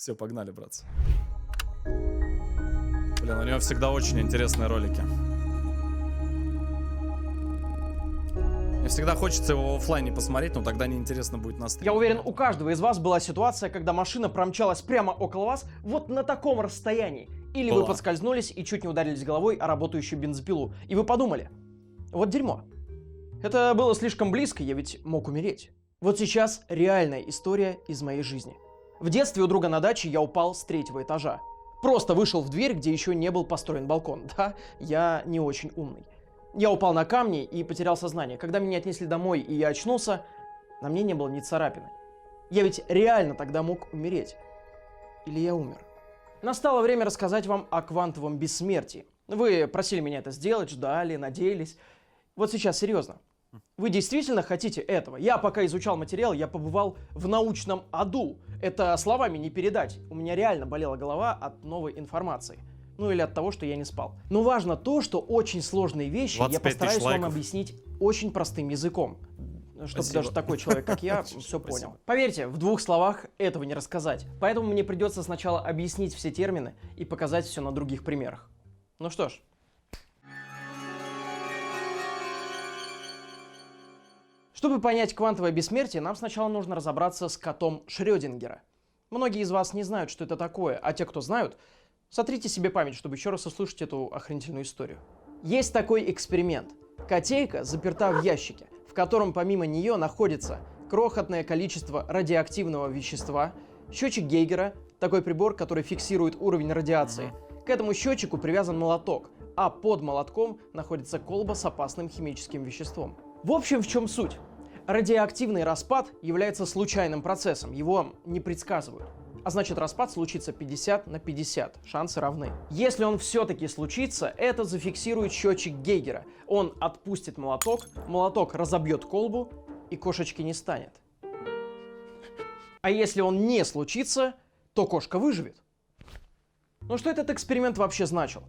Все, погнали, братцы. Блин, у него всегда очень интересные ролики. Мне всегда хочется его в оффлайне посмотреть, но тогда неинтересно будет на стриме. Я уверен, у каждого из вас была ситуация, когда машина промчалась прямо около вас вот на таком расстоянии. Или вы Была. подскользнулись и чуть не ударились головой о работающую бензопилу. И вы подумали, вот дерьмо. Это было слишком близко, я ведь мог умереть. Вот сейчас реальная история из моей жизни. В детстве у друга на даче я упал с 3-го этажа. Просто вышел в дверь, где еще не был построен балкон. Да, я не очень умный. Я упал на камни и потерял сознание. Когда меня отнесли домой и я очнулся, на мне не было ни царапины. Я ведь реально тогда мог умереть. Или я умер? Настало время рассказать вам о квантовом бессмертии. Вы просили меня это сделать, ждали, надеялись. Вот сейчас серьезно. Вы действительно хотите этого? Я пока изучал материал, я побывал в научном аду. Это словами не передать. У меня реально болела голова от новой информации. Ну или от того, что я не спал. Но важно то, что очень сложные вещи я 25 000 постараюсь вам лайков. объяснить очень простым языком. Чтобы Спасибо. даже такой человек, как я, все Спасибо. понял. Поверьте, в 2 словах этого не рассказать. Поэтому мне придется сначала объяснить все термины и показать все на других примерах. Ну что ж. Чтобы понять квантовое бессмертие, нам сначала нужно разобраться с котом Шрёдингера. Многие из вас не знают, что это такое, а те, кто знают, сотрите себе память, чтобы еще раз услышать эту охренительную историю. Есть такой эксперимент. Котейка заперта в ящике, в котором помимо нее находится крохотное количество радиоактивного вещества, счетчик Гейгера, такой прибор, который фиксирует уровень радиации. К этому счетчику привязан молоток, а под молотком находится колба с опасным химическим веществом. В общем, в чем суть? Радиоактивный распад является случайным процессом, его не предсказывают. А значит, распад случится 50 на 50, шансы равны. Если он все-таки случится, это зафиксирует счетчик Гейгера. Он отпустит молоток, молоток разобьет колбу, и кошечки не станет. А если он не случится, то кошка выживет. Но что этот эксперимент вообще значил?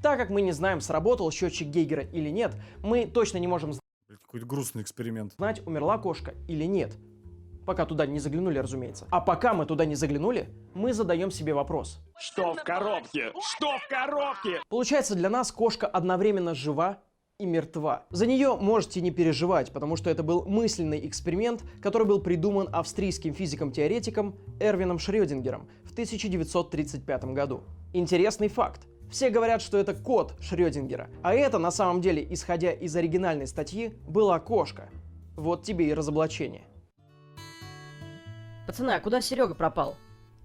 Так как мы не знаем, сработал счетчик Гейгера или нет, мы точно не можем Какой-то грустный эксперимент. знать, умерла кошка или нет. Пока туда не заглянули, разумеется. А пока мы туда не заглянули, мы задаем себе вопрос. Что в коробке? Что в коробке? Получается, для нас кошка одновременно жива и мертва. За нее можете не переживать, потому что это был мысленный эксперимент, который был придуман австрийским физиком-теоретиком Эрвином Шрёдингером в 1935 году. Интересный факт. Все говорят, что это кот Шрёдингера, а это на самом деле, исходя из оригинальной статьи, была кошка. Вот тебе и разоблачение. Пацаны, а куда Серега пропал?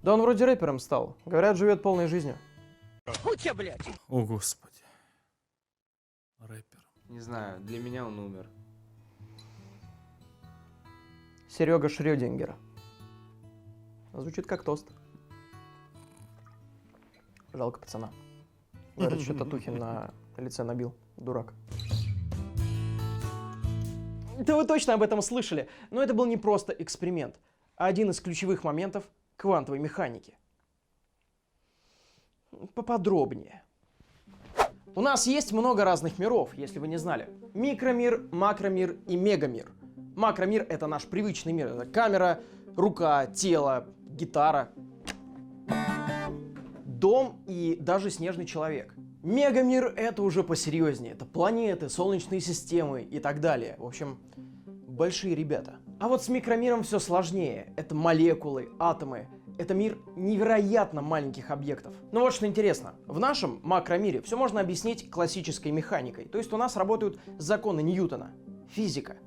Да он вроде рэпером стал. Говорят, живет полной жизнью. Хутя, блядь! О, господи. Рэпер. Не знаю, для меня он умер. Серега Шрёдингер. Звучит как тост. Жалко пацана. Говорят, что татухи на лице набил. Дурак. Да вы точно об этом слышали. Но это был не просто эксперимент, а один из ключевых моментов квантовой механики. Поподробнее. У нас есть много разных миров, если вы не знали. Микромир, макромир и мегамир. Макромир — это наш привычный мир. Это камера, рука, тело, гитара, дом и даже снежный человек. Мегамир — это уже посерьезнее. Это планеты, солнечные системы и так далее. В общем, большие ребята. А вот с микромиром все сложнее. Это молекулы, атомы. Это мир невероятно маленьких объектов. Но вот что интересно. В нашем макромире все можно объяснить классической механикой. То есть у нас работают законы Ньютона. Физика.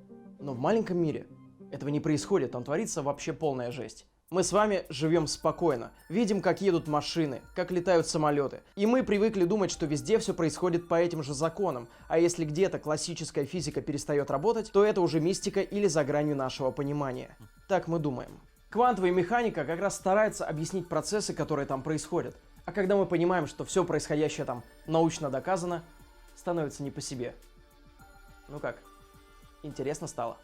Но в маленьком мире этого не происходит. Там творится вообще полная жесть. Мы с вами живем спокойно, видим, как едут машины, как летают самолеты. И мы привыкли думать, что везде все происходит по этим же законам. А если где-то классическая физика перестает работать, то это уже мистика или за гранью нашего понимания. Так мы думаем. Квантовая механика как раз старается объяснить процессы, которые там происходят. А когда мы понимаем, что все происходящее там научно доказано, становится не по себе. Ну как, интересно стало?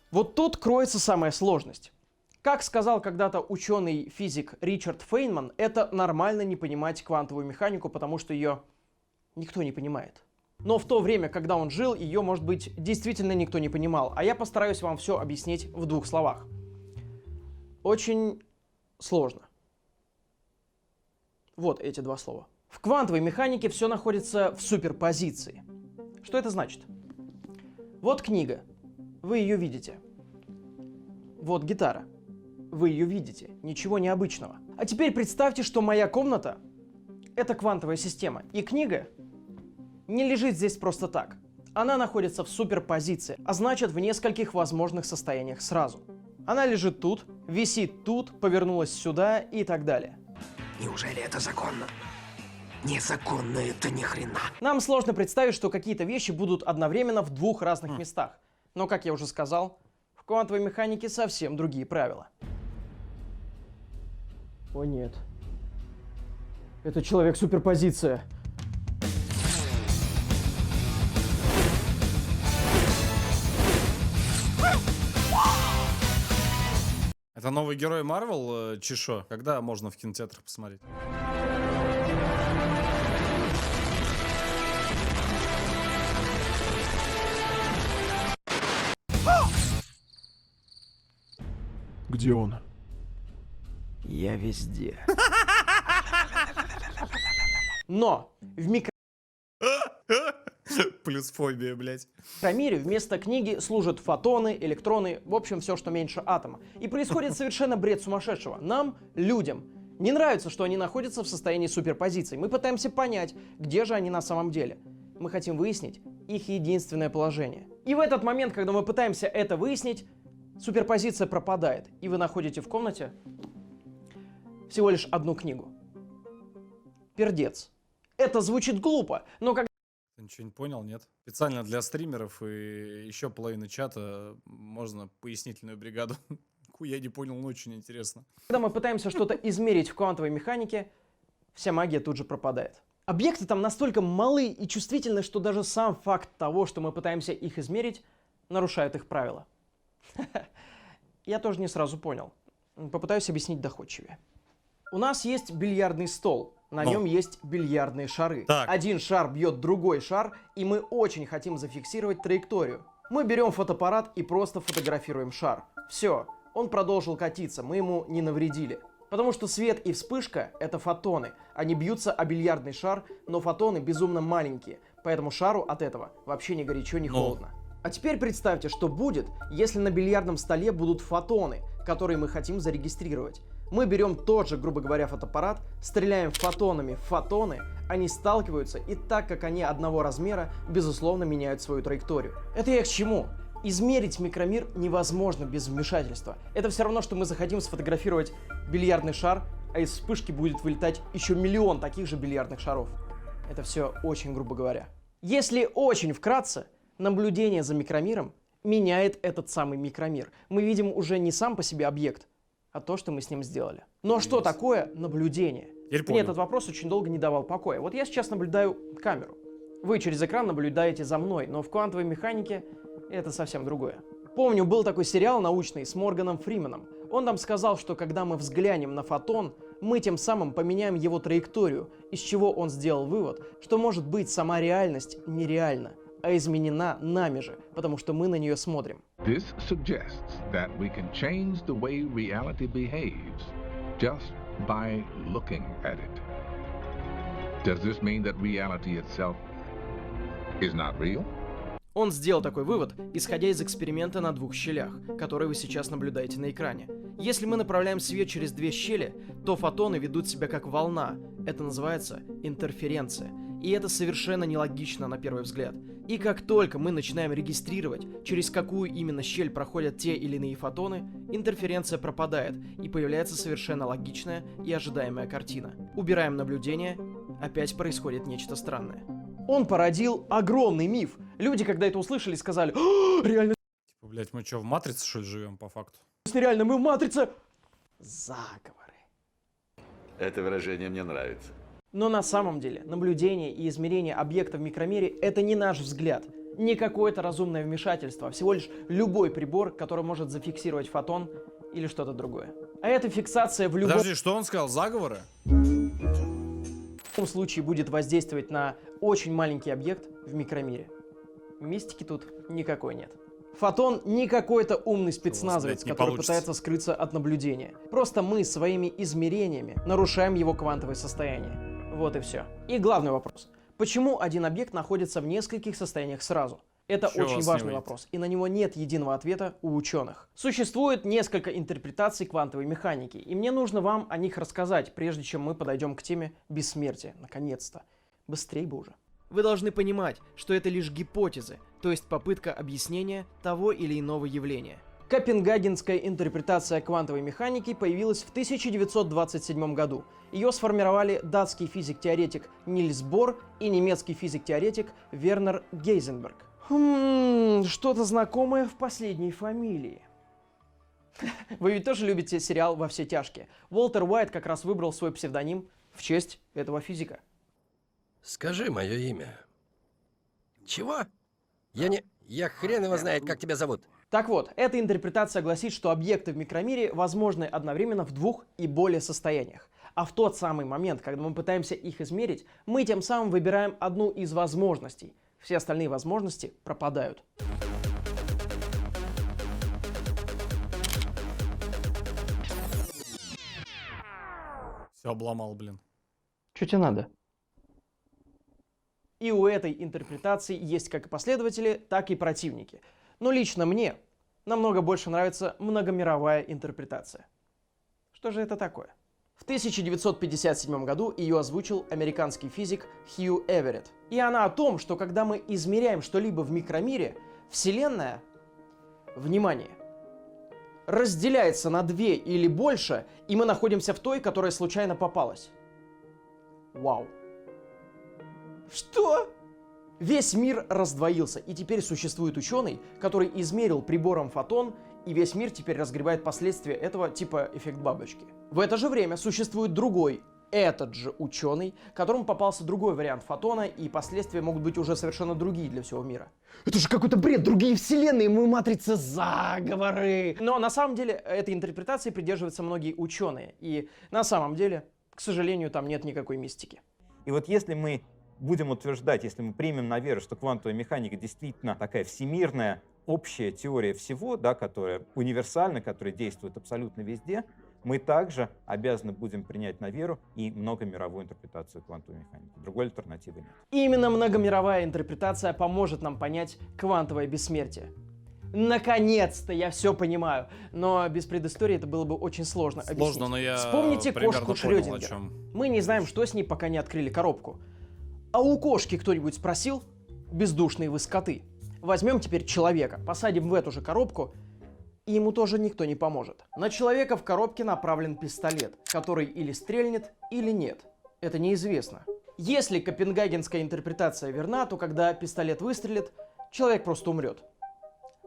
Вот тут кроется самая сложность. Как сказал когда-то ученый-физик Ричард Фейнман, это нормально не понимать квантовую механику, потому что ее никто не понимает. Но в то время, когда он жил, ее, может быть, действительно никто не понимал. А я постараюсь вам все объяснить в 2 словах. Очень сложно. Вот эти два слова. В квантовой механике все находится в суперпозиции. Что это значит? Вот книга. Вы ее видите. Вот гитара. Вы ее видите. Ничего необычного. А теперь представьте, что моя комната — это квантовая система. И книга не лежит здесь просто так. Она находится в суперпозиции, а значит в нескольких возможных состояниях сразу. Она лежит тут, висит тут, повернулась сюда и так далее. Неужели это законно? Незаконно это ни хрена. Нам сложно представить, что какие-то вещи будут одновременно в двух разных местах. Но, как я уже сказал, в квантовой механике совсем другие правила. О нет. Это человек-суперпозиция. Это новый герой Марвел, Чешо? Когда можно в кинотеатрах посмотреть? Где он? Я везде. Но в Плюс фобия, блядь. микромире вместо книги служат фотоны, электроны, в общем, все, что меньше атома. И происходит совершенно бред сумасшедшего. Нам, людям, не нравится, что они находятся в состоянии суперпозиции. Мы пытаемся понять, где же они на самом деле. Мы хотим выяснить их единственное положение. И в этот момент, когда мы пытаемся это выяснить, суперпозиция пропадает, и вы находите в комнате всего лишь одну книгу. Пердец. Это звучит глупо, но когда Ты ничего не понял, нет? Специально для стримеров и еще половины чата можно пояснительную бригаду. Я не понял, но очень интересно. мы пытаемся что-то измерить в квантовой механике, вся магия тут же пропадает. Объекты там настолько малы и чувствительны, что даже сам факт того, что мы пытаемся их измерить, нарушает их правила. Я тоже не сразу понял. Попытаюсь объяснить доходчивее. У нас есть бильярдный стол. На нем есть бильярдные шары. Так. Один шар бьет другой шар, и мы очень хотим зафиксировать траекторию. Мы берем фотоаппарат и просто фотографируем шар. Все, он продолжил катиться, мы ему не навредили. Потому что свет и вспышка — это фотоны. Они бьются о бильярдный шар, но фотоны безумно маленькие, поэтому шару от этого вообще ни горячо, ни холодно. А теперь представьте, что будет, если на бильярдном столе будут фотоны, которые мы хотим зарегистрировать. Мы берем тот же, грубо говоря, фотоаппарат, стреляем фотонами в фотоны, они сталкиваются, и так как они одного размера, безусловно, меняют свою траекторию. Это я к чему? Измерить микромир невозможно без вмешательства. Это все равно, что мы захотим сфотографировать бильярдный шар, а из вспышки будет вылетать еще миллион таких же бильярдных шаров. Это все очень грубо говоря. Если очень вкратце, наблюдение за микромиром меняет этот самый микромир. Мы видим уже не сам по себе объект, а то, что мы с ним сделали. Но что такое наблюдение? Мне этот вопрос очень долго не давал покоя. Вот я сейчас наблюдаю камеру. Вы через экран наблюдаете за мной, но в квантовой механике это совсем другое. Помню, был такой сериал научный с Морганом Фрименом. Он там сказал, что когда мы взглянем на фотон, мы тем самым поменяем его траекторию, из чего он сделал вывод, что может быть сама реальность нереальна, а изменена нами же, потому что мы на нее смотрим. This suggests that we can change the way reality behaves just by looking at it. Does this mean that reality itself is not real? Он сделал такой вывод, исходя из эксперимента на двух щелях, которые вы сейчас наблюдаете на экране. Если мы направляем свет через две щели, то фотоны ведут себя как волна. Это называется интерференция. И это совершенно нелогично на первый взгляд. И как только мы начинаем регистрировать, через какую именно щель проходят те или иные фотоны, интерференция пропадает, и появляется совершенно логичная и ожидаемая картина. Убираем наблюдение, опять происходит нечто странное. Он породил огромный миф. Люди, когда это услышали, сказали: реально Типа, блядь, мы что, в Матрице, что ли, живем по факту? нереально, мы в Матрице. Заговоры. Это выражение мне нравится. Но на самом деле наблюдение и измерение объекта в микромире — это не наш взгляд, не какое-то разумное вмешательство, а всего лишь любой прибор, который может зафиксировать фотон или что-то другое. А эта фиксация в любом Подожди, что он сказал? Заговоры? случае будет воздействовать на очень маленький объект в микромире. Мистики тут никакой нет. Фотон не какой-то умный спецназовец, блядь, не который получится. пытается скрыться от наблюдения. Просто мы своими измерениями нарушаем его квантовое состояние. Вот и все. И главный вопрос. Почему один объект находится в нескольких состояниях сразу? Это Чё очень вас не важный выйдет? вопрос, и на него нет единого ответа у ученых. Существует несколько интерпретаций квантовой механики, и мне нужно вам о них рассказать, прежде чем мы подойдем к теме бессмертия. Наконец-то. Быстрей бы уже. Вы должны понимать, что это лишь гипотезы, то есть попытка объяснения того или иного явления. Копенгагенская интерпретация квантовой механики появилась в 1927 году. Ее сформировали датский физик-теоретик Нильс Бор и немецкий физик-теоретик Вернер Гейзенберг. Что-то знакомое в последней фамилии. Вы ведь тоже любите сериал «Во все тяжкие». Уолтер Уайт как раз выбрал свой псевдоним в честь этого физика. Скажи мое имя. Чего? Я хрен его знает, как тебя зовут. Так вот, эта интерпретация гласит, что объекты в микромире возможны одновременно в двух и более состояниях. А в тот самый момент, когда мы пытаемся их измерить, мы тем самым выбираем одну из возможностей. Все остальные возможности пропадают. Все обломал, блин. Что тебе надо? И у этой интерпретации есть как и последователи, так и противники. Но лично мне намного больше нравится многомировая интерпретация. Что же это такое? В 1957 году ее озвучил американский физик Хью Эверетт. И она о том, что когда мы измеряем что-либо в микромире, Вселенная, внимание, разделяется на две или больше, и мы находимся в той, которая случайно попалась. Вау. Что? Весь мир раздвоился, и теперь существует ученый, который измерил прибором фотон, и весь мир теперь разгребает последствия этого, типа эффект бабочки. В это же время существует другой, этот же ученый, которому попался другой вариант фотона, и последствия могут быть уже совершенно другие для всего мира. Это же какой-то бред, другие вселенные, мы матрица, заговоры. Но на самом деле этой интерпретации придерживаются многие ученые, и на самом деле, к сожалению, там нет никакой мистики. И вот если мы будем утверждать, если мы примем на веру, что квантовая механика действительно такая всемирная, общая теория всего, да, которая универсальна, которая действует абсолютно везде, мы также обязаны будем принять на веру и многомировую интерпретацию квантовой механики. Другой альтернативы нет. Именно многомировая интерпретация поможет нам понять квантовое бессмертие. Наконец-то я все понимаю, но без предыстории это было бы очень сложно объяснить. Сложно, но я Вспомните примерно кошку понял, о Шрёдингера. чем. Мы не знаем, что с ней, пока не открыли коробку. А у кошки кто-нибудь спросил? Бездушные вы скоты. Возьмем теперь человека, посадим в эту же коробку, и ему тоже никто не поможет. На человека в коробке направлен пистолет, который или стрельнет, или нет. Это неизвестно. Если копенгагенская интерпретация верна, то когда пистолет выстрелит, человек просто умрет.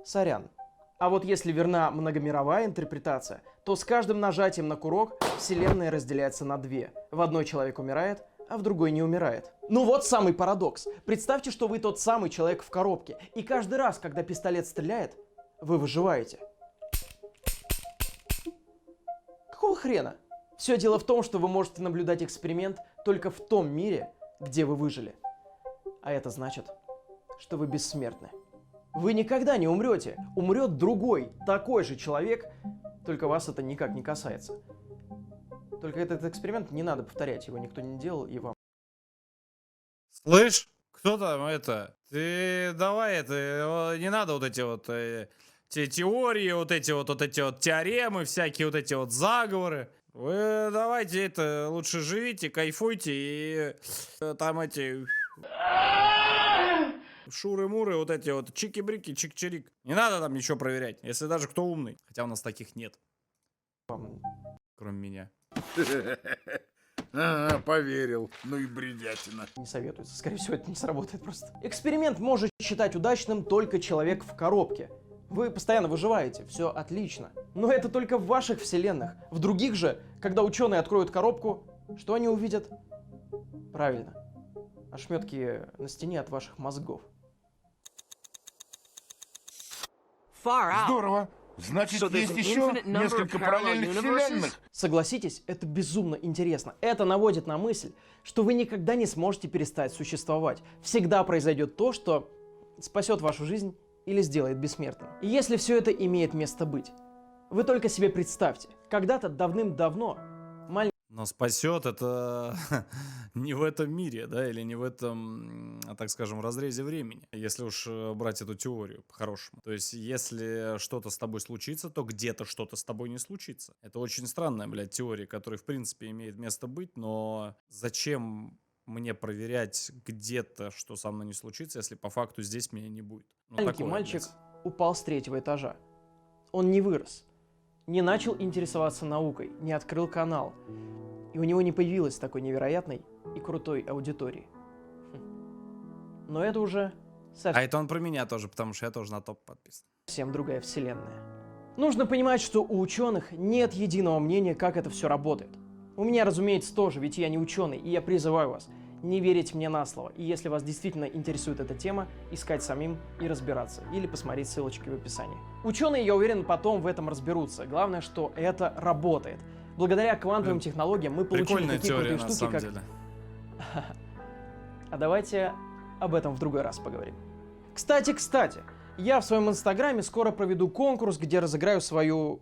Сорян. А вот если верна многомировая интерпретация, то с каждым нажатием на курок Вселенная разделяется на две. В одной человек умирает, а в другой не умирает. Ну вот самый парадокс. Представьте, что вы тот самый человек в коробке, и каждый раз, когда пистолет стреляет, вы выживаете. Какого хрена? Все дело в том, что вы можете наблюдать эксперимент только в том мире, где вы выжили. А это значит, что вы бессмертны. Вы никогда не умрете. Умрет другой, такой же человек, только вас это никак не касается. Только этот эксперимент не надо повторять, его никто не делал, и вам. Слышь, кто там это? Ты давай это, не надо вот эти вот теории, вот эти вот теоремы, всякие вот эти вот заговоры. Вы давайте это, лучше живите, кайфуйте и там эти... Шуры-муры, вот эти вот чики-брики, чик-чирик. Не надо там ничего проверять, если даже кто умный. Хотя у нас таких нет. Кроме меня. Поверил. Ну и бредятина. Не советуется. Скорее всего, это не сработает просто. Эксперимент может считать удачным только человек в коробке. Вы постоянно выживаете, все отлично. Но это только в ваших вселенных. В других же, когда ученые откроют коробку, что они увидят? Правильно. Ошметки на стене от ваших мозгов. Здорово. Значит, есть еще несколько параллельных вселенных. Согласитесь, это безумно интересно. Это наводит на мысль, что вы никогда не сможете перестать существовать. Всегда произойдет то, что спасет вашу жизнь или сделает бессмертным. И если все это имеет место быть, вы только себе представьте, когда-то давным-давно Но спасет это не в этом мире, да, или не в этом, так скажем, разрезе времени, если уж брать эту теорию по-хорошему. То есть, если что-то с тобой случится, то где-то что-то с тобой не случится. Это очень странная, блядь, теория, которая, в принципе, имеет место быть, но зачем мне проверять где-то, что со мной не случится, если по факту здесь меня не будет? Ну, маленький такое, мальчик блядь. упал с 3-го этажа. Он не вырос, не начал интересоваться наукой, не открыл канал. И у него не появилось такой невероятной и крутой аудитории. Но это уже А это он про меня тоже, потому что я тоже на топ подписан. совсем другая вселенная. Нужно понимать, что у ученых нет единого мнения, как это все работает. У меня, разумеется, тоже, ведь я не ученый, и я призываю вас не верить мне на слово. И если вас действительно интересует эта тема, искать самим и разбираться. Или посмотреть ссылочки в описании. Ученые, я уверен, потом в этом разберутся. Главное, что это работает. Благодаря квантовым технологиям мы получили Прикольная такие теория, крутые на штуки, самом как... деле. А давайте об этом в другой раз поговорим. Кстати, я в своем инстаграме скоро проведу конкурс, где разыграю свою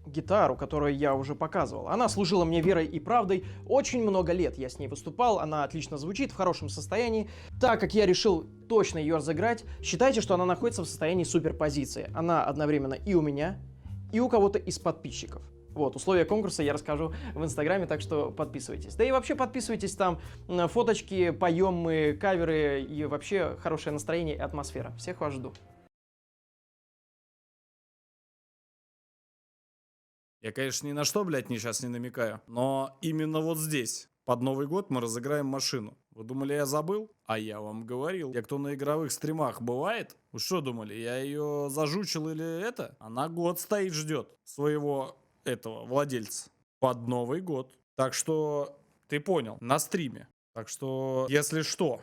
гитару, которую я уже показывал. Она служила мне верой и правдой очень много лет. Я с ней выступал, она отлично звучит, в хорошем состоянии. Так как я решил точно ее разыграть, считайте, что она находится в состоянии суперпозиции. Она одновременно и у меня, и у кого-то из подписчиков. Вот, условия конкурса я расскажу в инстаграме, так что подписывайтесь. Да и вообще подписывайтесь, там фоточки, поем мы, каверы и вообще хорошее настроение и атмосфера. Всех вас жду. Я, конечно, ни на что, блядь, сейчас не намекаю, но именно вот здесь, под Новый год, мы разыграем машину. Вы думали, я забыл? А я вам говорил. Я кто на игровых стримах бывает? Вы что думали, я ее зажучил или это? Она год стоит, ждет своего этого владельца. Под Новый год. Так что ты понял, на стриме. Так что, если что,